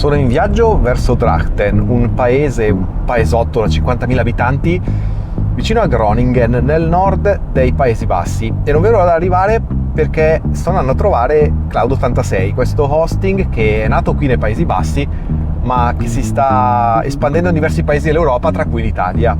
Sono in viaggio verso Drachten, un paesotto da 50.000 abitanti, vicino a Groningen, nel nord dei Paesi Bassi, e non vedo l'ora di arrivare perché sto andando a trovare Cloud86, questo hosting che è nato qui nei Paesi Bassi, ma che si sta espandendo in diversi paesi dell'Europa, tra cui l'Italia.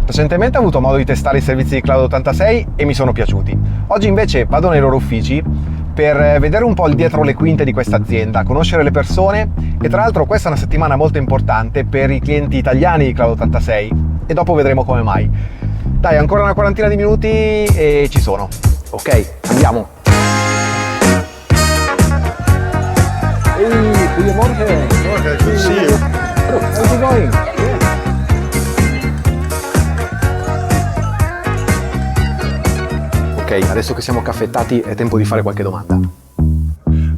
Recentemente ho avuto modo di testare i servizi di Cloud86 e mi sono piaciuti. Oggi invece vado nei loro uffici per vedere un po' il dietro le quinte di questa azienda, conoscere le persone, e tra l'altro questa è una settimana molto importante per i clienti italiani di Cloud86 e dopo vedremo come mai. Dai, ancora una quarantina di minuti e ci sono. Ok, andiamo. Hey, goedemorgen. Morgen, good to see you. How's it going? Ok, adesso che siamo caffettati è tempo di fare qualche domanda.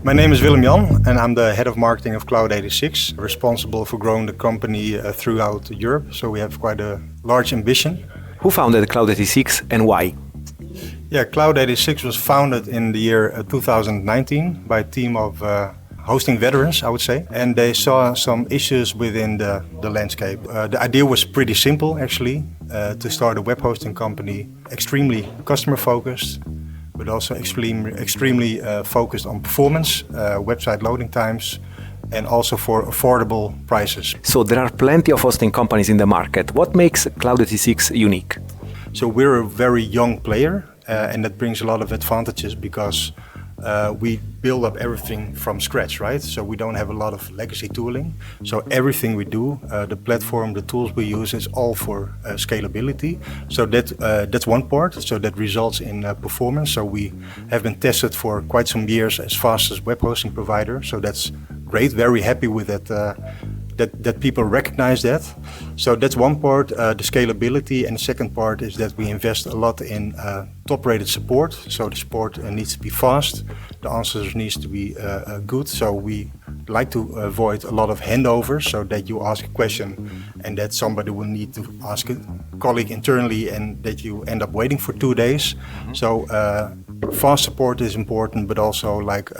My name is Willem and I'm the head of marketing of Cloud86, responsible for growing the company throughout Europe. So we have quite a large ambition. Who founded Cloud86 and why? Yeah, Cloud86 was founded in the year 2019 by a team of hosting veterans, I would say, and they saw some issues within the landscape. The idea was pretty simple, actually, to start a web hosting company, extremely customer focused, but also extremely focused on performance, website loading times, and also for affordable prices. So there are plenty of hosting companies in the market. What makes Cloud86 unique? So we're a very young player, and that brings a lot of advantages because we build up everything from scratch, right? So we don't have a lot of legacy tooling. So everything we do, the platform, the tools we use, is all for scalability. So that's one part. So that results in performance. So we have been tested for quite some years as fastest web hosting provider. So that's great. Very happy with that. That people recognize that. So that's one part, the scalability, and the second part is that we invest a lot in top-rated support. So the support needs to be fast, the answers needs to be good. So we like to avoid a lot of handovers, so that you ask a question and that somebody will need to ask a colleague internally and that you end up waiting for 2 days. So fast support is important, but also like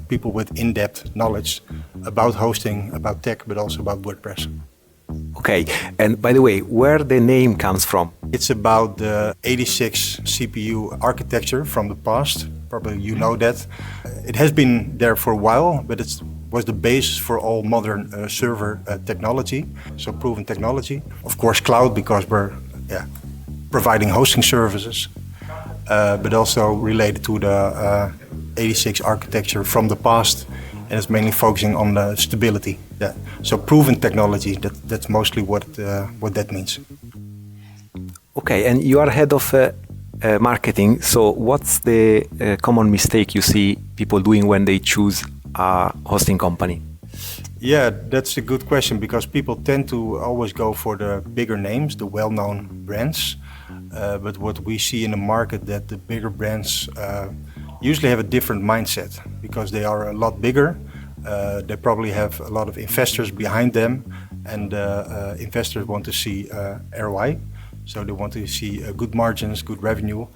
people with in-depth knowledge about hosting, about tech, but also about WordPress. Okay, and by the way, where the name comes from? It's about the 86 CPU architecture from the past. Probably you know that. It has been there for a while, but it was the basis for all modern server technology, so proven technology. Of course, cloud, because we're providing hosting services, but also related to the 86 architecture from the past, and it's mainly focusing on the stability. Yeah. So proven technology, that's mostly what that means. Okay, and you are head of marketing, so what's the common mistake you see people doing when they choose a hosting company? Yeah, that's a good question, because people tend to always go for the bigger names, the well-known brands. But what we see in the market, that the bigger brands usually have a different mindset, because they are a lot bigger. They probably have a lot of investors behind them, and investors want to see ROI. So they want to see good margins, good revenue.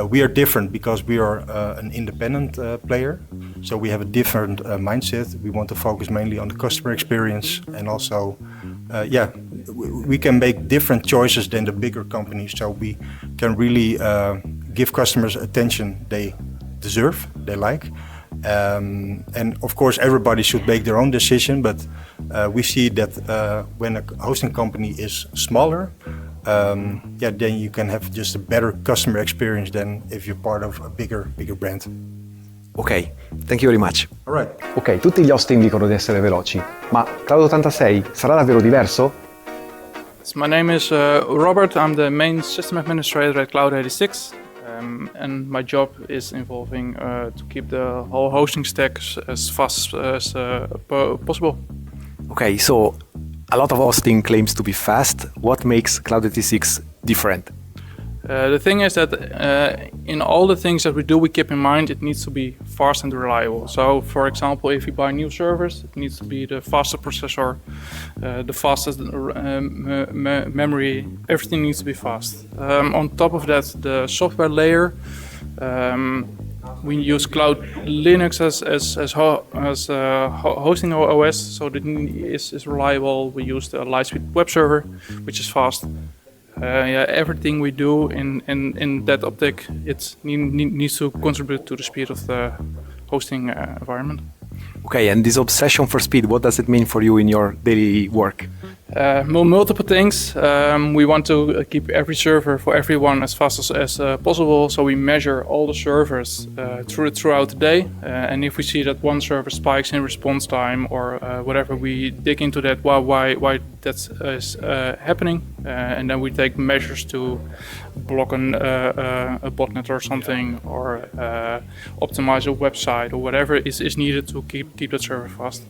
We are different because we are an independent player. So we have a different mindset. We want to focus mainly on the customer experience, and also, we can make different choices than the bigger companies. So we can really give customers attention they deserve, they like. And of course, everybody should make their own decision, but we see that when a hosting company is smaller, then you can have just a better customer experience than if you're part of a bigger brand. Ok, thank you very much. All right. Ok, tutti gli hosting dicono di essere veloci, ma Cloud86 sarà davvero diverso? My name is Robbert. I'm the main system administrator at Cloud86. And my job is involving to keep the whole hosting stack as fast as possible. Okay, so a lot of hosting claims to be fast. What makes Cloud86 different? The thing is that in all the things that we do, we keep in mind it needs to be fast and reliable. So, for example, if you buy new servers, it needs to be the fastest processor, the fastest memory. Everything needs to be fast. On top of that, the software layer we use Cloud Linux as hosting OS, so that is reliable. We use the Lightspeed web server, which is fast. Everything we do in that optic, it needs to contribute to the speed of the hosting environment. Okay, and this obsession for speed, what does it mean for you in your daily work? Multiple things. We want to keep every server for everyone as fast as possible, so we measure all the servers throughout the day, and if we see that one server spikes in response time or whatever, we dig into that, why that is happening, and then we take measures to block a botnet or something, or optimize a website or whatever is needed to keep that server fast.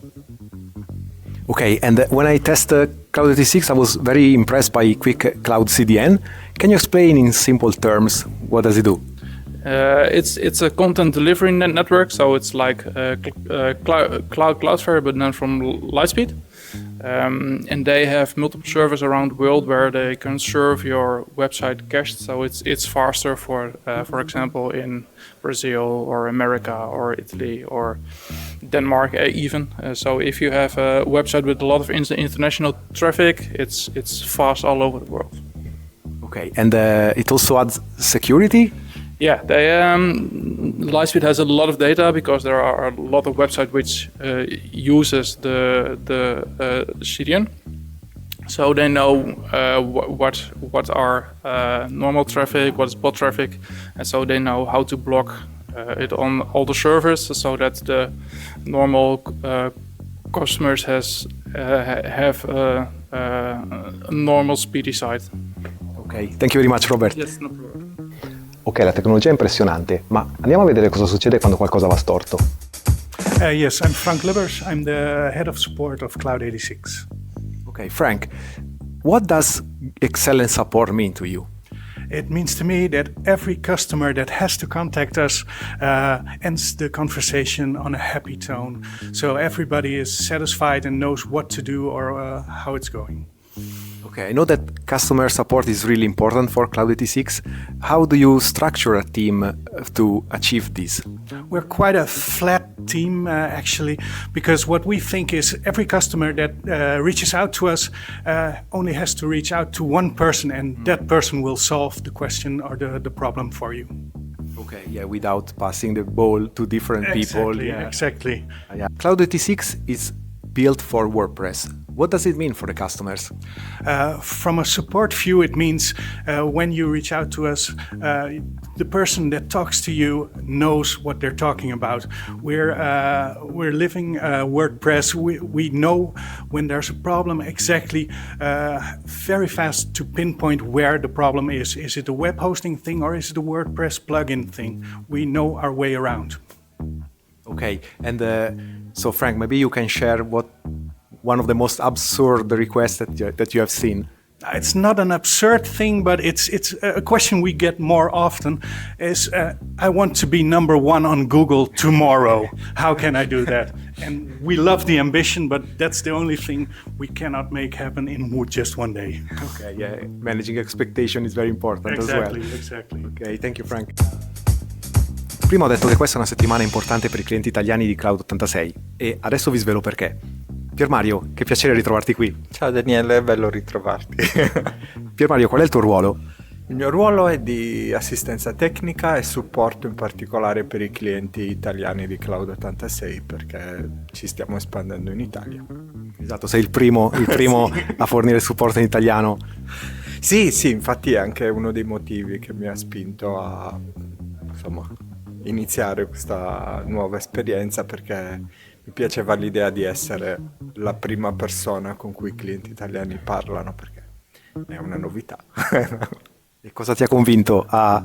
Okay, and when I test Cloud86, I was very impressed by Quick Cloud CDN. Can you explain in simple terms what does it do? It's a content delivery network, so it's like Cloudflare, but then from Lightspeed. And they have multiple servers around the world where they can serve your website cached, so it's faster for example in Brazil or America or Italy or Denmark even. So if you have a website with a lot of international traffic, it's fast all over the world. Okay, and it also adds security? Yeah, Lightspeed has a lot of data because there are a lot of websites which uses the CDN, so they know what are normal traffic, what is bot traffic, and so they know how to block it on all the servers so that the normal customers have a normal speedy site. Okay, thank you very much, Robert. Yes, no problem. Ok, la tecnologia è impressionante, ma andiamo a vedere cosa succede quando qualcosa va storto. Yes, I'm Frank Libbers. I'm the head of support of Cloud86. Okay, Frank, what does excellent support mean to you? It means to me that every customer that has to contact us ends the conversation on a happy tone. So everybody is satisfied and knows what to do or how it's going. Okay, I know that customer support is really important for Cloud86. How do you structure a team to achieve this? We're quite a flat team, actually, because what we think is every customer that reaches out to us only has to reach out to one person, and that person will solve the question or the problem for you. Okay, yeah, without passing the ball to different people. Yeah. Exactly. Yeah. Cloud86 is built for WordPress. What does it mean for the customers? From a support view, it means when you reach out to us, the person that talks to you knows what they're talking about. We're living WordPress. We know when there's a problem exactly, very fast to pinpoint where the problem is. Is it a web hosting thing or is it a WordPress plugin thing? We know our way around. Okay, and so Frank, maybe you can share what one of the most absurd requests that you have seen. It's not an absurd thing, but it's a question we get more often is, I want to be number one on Google tomorrow. How can I do that? And we love the ambition, but that's the only thing we cannot make happen in just one day. Okay, yeah, managing expectation is very important as well. Exactly. Okay, thank you Frank. Prima ho detto che questa è una settimana importante per i clienti italiani di Cloud86 e adesso vi svelo perché. Piermario, che piacere ritrovarti qui. Ciao Daniele, è bello ritrovarti. Piermario, qual è il tuo ruolo? Il mio ruolo è di assistenza tecnica e supporto in particolare per i clienti italiani di Cloud86 perché ci stiamo espandendo in Italia. Esatto, sei il primo sì, a fornire supporto in italiano. Sì, infatti è anche uno dei motivi che mi ha spinto a iniziare questa nuova esperienza, perché mi piaceva l'idea di essere la prima persona con cui i clienti italiani parlano, perché è una novità. E cosa ti ha convinto a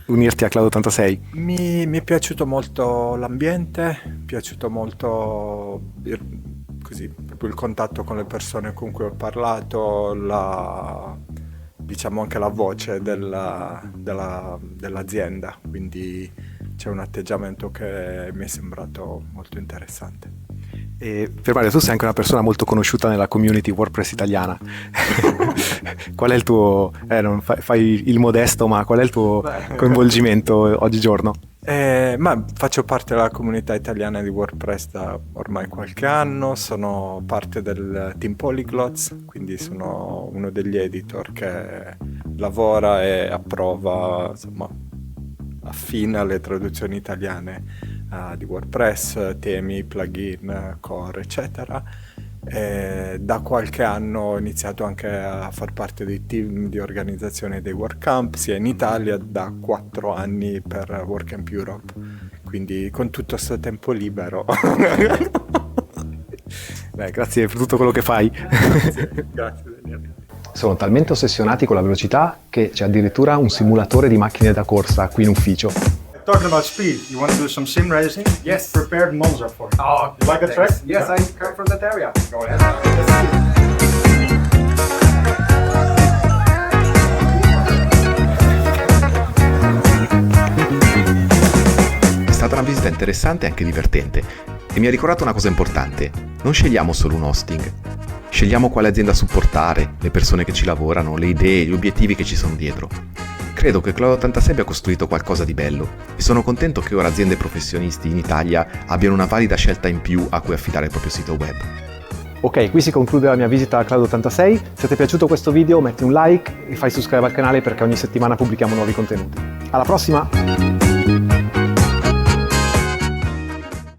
unirti a Cloud86? Mi è piaciuto molto l'ambiente, mi è piaciuto molto proprio il contatto con le persone con cui ho parlato, diciamo anche la voce dell'azienda, quindi c'è un atteggiamento che mi è sembrato molto interessante. E Piermario, tu sei anche una persona molto conosciuta nella community WordPress italiana. Qual è il tuo, fai il modesto, ma qual è il tuo coinvolgimento oggigiorno? Ma faccio parte della comunità italiana di WordPress da ormai qualche anno, sono parte del team Polyglots, quindi sono uno degli editor che lavora e approva, insomma, affina le traduzioni italiane di WordPress, temi, plugin, core, eccetera. Da qualche anno ho iniziato anche a far parte dei team di organizzazione dei WordCamp, sia in Italia, da 4 anni per WordCamp Europe, quindi con tutto questo tempo libero. Beh, grazie per tutto quello che fai. Grazie Daniele. Sono talmente ossessionati con la velocità che c'è addirittura un simulatore di macchine da corsa qui in ufficio. Talking about speed, you want to do some sim racing? Yes. Prepared Monza for you. Oh, You like a track? Yes, Yeah. I come from that area. Go ahead. È stata una visita interessante e anche divertente e mi ha ricordato una cosa importante: non scegliamo solo un hosting, scegliamo quale azienda supportare, le persone che ci lavorano, le idee, gli obiettivi che ci sono dietro. Credo che Cloud86 abbia costruito qualcosa di bello e sono contento che ora aziende e professionisti in Italia abbiano una valida scelta in più a cui affidare il proprio sito web. Ok, qui si conclude la mia visita a Cloud86. Se ti è piaciuto questo video metti un like e fai subscribe al canale perché ogni settimana pubblichiamo nuovi contenuti. Alla prossima!